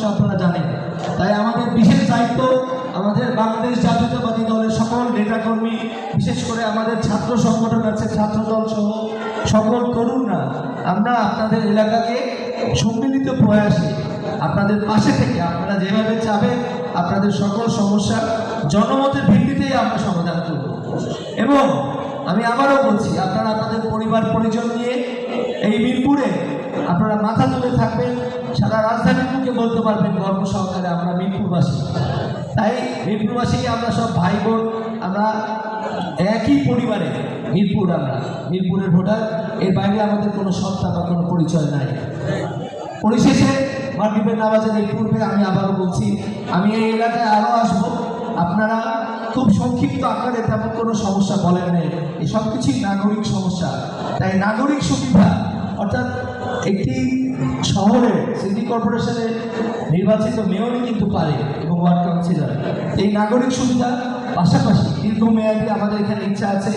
সমস্যা আপনারা জানেন। তাই আমাদের বিশেষ দায়িত্ব আমাদের বাংলাদেশ জাতীয়তাবাদী দলের সকল নেতাকর্মী, বিশেষ করে আমাদের ছাত্র সংগঠন আছে, ছাত্রদল সহ সকল তরুণরা আমরা আপনাদের এলাকাকে সম্মিলিত প্রয়াসে আপনাদের পাশে থেকে আপনারা যেভাবে চাবেন আপনাদের সকল সমস্যা জনমতের ভিত্তিতেই আমরা সমাধান করব। এবং আমি আবারও বলছি, আপনারা আপনাদের পরিবার পরিজন নিয়ে এই মিরপুরে আপনারা মাথা তুলে থাকবেন, সারা রাজধানীর মুখে বলতে পারবেন গর্ব সহকারে আমরা মিরপুরবাসী। তাই মিরপুরবাসীকে আমরা সব ভাই বোন, আমরা একই পরিবারে মিরপুর, আমরা মিরপুরের ভোটার, এর বাইরে আমাদের কোনো সত্তা বা কোনো পরিচয় নাই। পরিশেষে মাগরিবের নামাজের এই পূর্বে আমি আবারও বলছি, আমি এই এলাকায় আরও আসবো। আপনারা খুব সংক্ষিপ্ত আকারে তেমন কোনো সমস্যা বলেন নেই, এই সব কিছুই নাগরিক সমস্যা। তাই নাগরিক সুবিধা, অর্থাৎ একটি শহরে সিটি কর্পোরেশনের নির্বাচিত মেয়রই কিন্তু পারে এবং ওয়ার্ড কাউন্সিলর। এই নাগরিক সুবিধা পাশাপাশি দীর্ঘমেয়াদী আমাদের এখানে ইচ্ছা আছে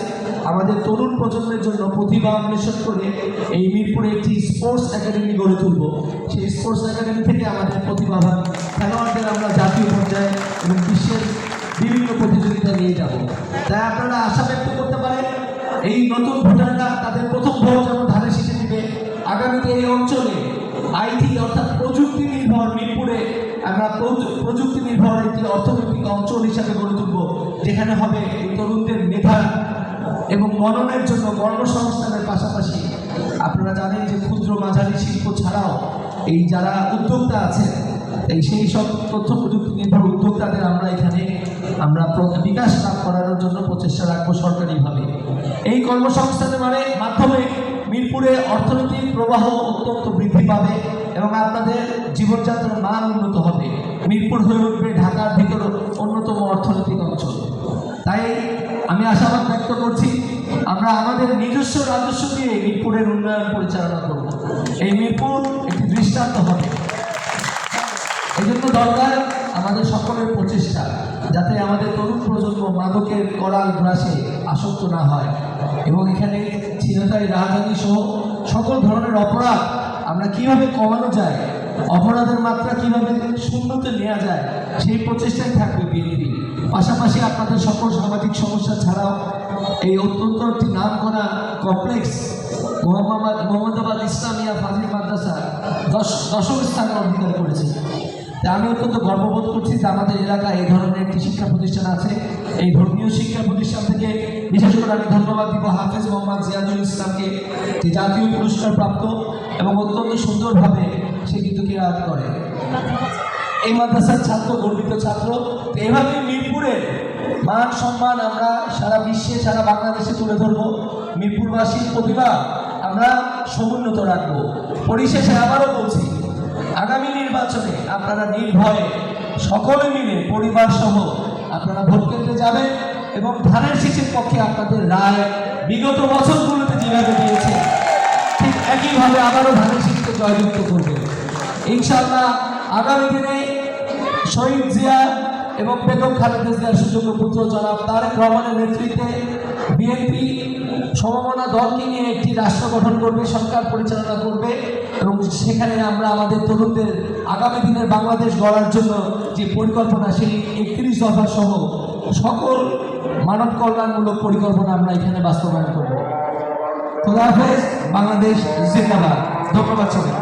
আমাদের তরুণ প্রজন্মের জন্য প্রতিভা অন্বেষণ করে এই মিরপুরে একটি স্পোর্টস একাডেমি গড়ে তুলব। সেই স্পোর্টস একাডেমি থেকে আমাদের প্রতিভাবান খেলোয়াড়দের আমরা জাতীয় পর্যায়ে এবং বিশ্বের বিভিন্ন প্রতিযোগিতা নিয়ে যাব। তাই আপনারা আশা ব্যক্ত করতে পারেন এই নতুন ভোটাররা তাদের প্রথম ভোট যেমন ধারে শীষে দিবে, আগামীতে এই অঞ্চলে আইটি অর্থাৎ প্রযুক্তি নির্ভর মিরপুরে আমরা প্রযুক্তি নির্ভর একটি অর্থনৈতিক অঞ্চল হিসাবে গড়ে তুলব, যেখানে হবে এই তরুণদের মেধা এবং মননের জন্য কর্মসংস্থানের পাশাপাশি আপনারা জানেন যে ক্ষুদ্র মাঝারি শিল্প ছাড়াও এই যারা উদ্যোক্তা আছেন, এই সেই সব তথ্য প্রযুক্তি নির্ভর উদ্যোক্তাদের আমরা এখানে আমরা বিকাশ লাভ করানোর জন্য প্রচেষ্টা রাখবো সরকারিভাবে। এই কর্মসংস্থানের মাধ্যমে মিরপুরে অর্থনৈতিক প্রবাহ অত্যন্ত বৃদ্ধি পাবে এবং আপনাদের জীবনযাত্রার মান উন্নত হবে। মিরপুর হয়ে উঠবে ঢাকার ভিতর অন্যতম অর্থনৈতিক অঞ্চল। তাই আমি আশাবাদ ব্যক্ত করছি আমরা আমাদের নিজস্ব রাজস্ব দিয়ে মিরপুরের উন্নয়ন পরিচালনা করব। এই মিরপুর একটি দৃষ্টান্ত হবে। এই জন্য দরকার আমাদের সকলের প্রচেষ্টা, যাতে আমাদের তরুণ প্রজন্ম মাদকের করাল গ্রাসে আসক্ত না হয় এবং এখানে ছিনতাই, রাজধানী সহ সকল ধরনের অপরাধ আমরা কিভাবে কমানো যায়, অপরাধের মাত্রা কিভাবে শূন্যতে নেওয়া যায়, সেই প্রচেষ্টাই থাকবে বিএনপি। পাশাপাশি আপনাদের সকল সামাজিক সমস্যা ছাড়াও এই অত্যন্ত একটি নাম করা কমপ্লেক্স মোহাম্মদাবাদ ইসলামিয়া ফাজিল মাদ্রাসা দশম স্থানে অধিকার করেছে। তাই আমি অত্যন্ত গর্ববোধ করছি যে আমাদের এলাকায় এই ধরনের একটি শিক্ষা প্রতিষ্ঠান আছে। এই ধর্মীয় শিক্ষা প্রতিষ্ঠান থেকে বিশেষ করে আমি ধন্যবাদ দিব হাফেজ মোহাম্মদ জিয়াদুল ইসলামকে, যে জাতীয় পুরস্কার প্রাপ্ত এবং অত্যন্ত সুন্দরভাবে সে কিন্তু কিরাত করে। এই মাদ্রাসার ছাত্র, গর্বিত ছাত্র। এভাবে মিরপুরের মান সম্মান আমরা সারা বিশ্বে, সারা বাংলাদেশে তুলে ধরবো। মিরপুরবাসীর প্রতিভা আমরা সমুন্নত রাখবো। পরিশেষে আবারও বলছি, আগামী নির্বাচনে আপনারা নির্ভয়ে সকলে মিলে পরিবার সহ আপনারা ভোট কেন্দ্রে যাবেন এবং ধানের শীষের পক্ষে আপনাদের রায় বিগত বছরগুলোতে যেভাবে দিয়েছে ঠিক একইভাবে আবারও ধানের শীষকে জয়যুক্ত করবেন ইনশাআল্লাহ। আগামী দিনে শহীদ জিয়া এবং বেগম খালেদা জিয়ার সুযোগ্য পুত্র জনাব তারেক রহমানের নেতৃত্বে বিএনপি সমমনা দলকে নিয়ে একটি রাষ্ট্র গঠন করবে, সরকার পরিচালনা করবে এবং সেখানে আমরা আমাদের তরুণদের আগামী দিনের বাংলাদেশ গড়ার জন্য যে পরিকল্পনা, সেই 31 দফা সহ সকল মানব কল্যাণমূলক পরিকল্পনা আমরা এখানে বাস্তবায়ন করব। খোদা হাফেজ। বাংলাদেশ জিন্দাবাদ। ধন্যবাদ সবাই।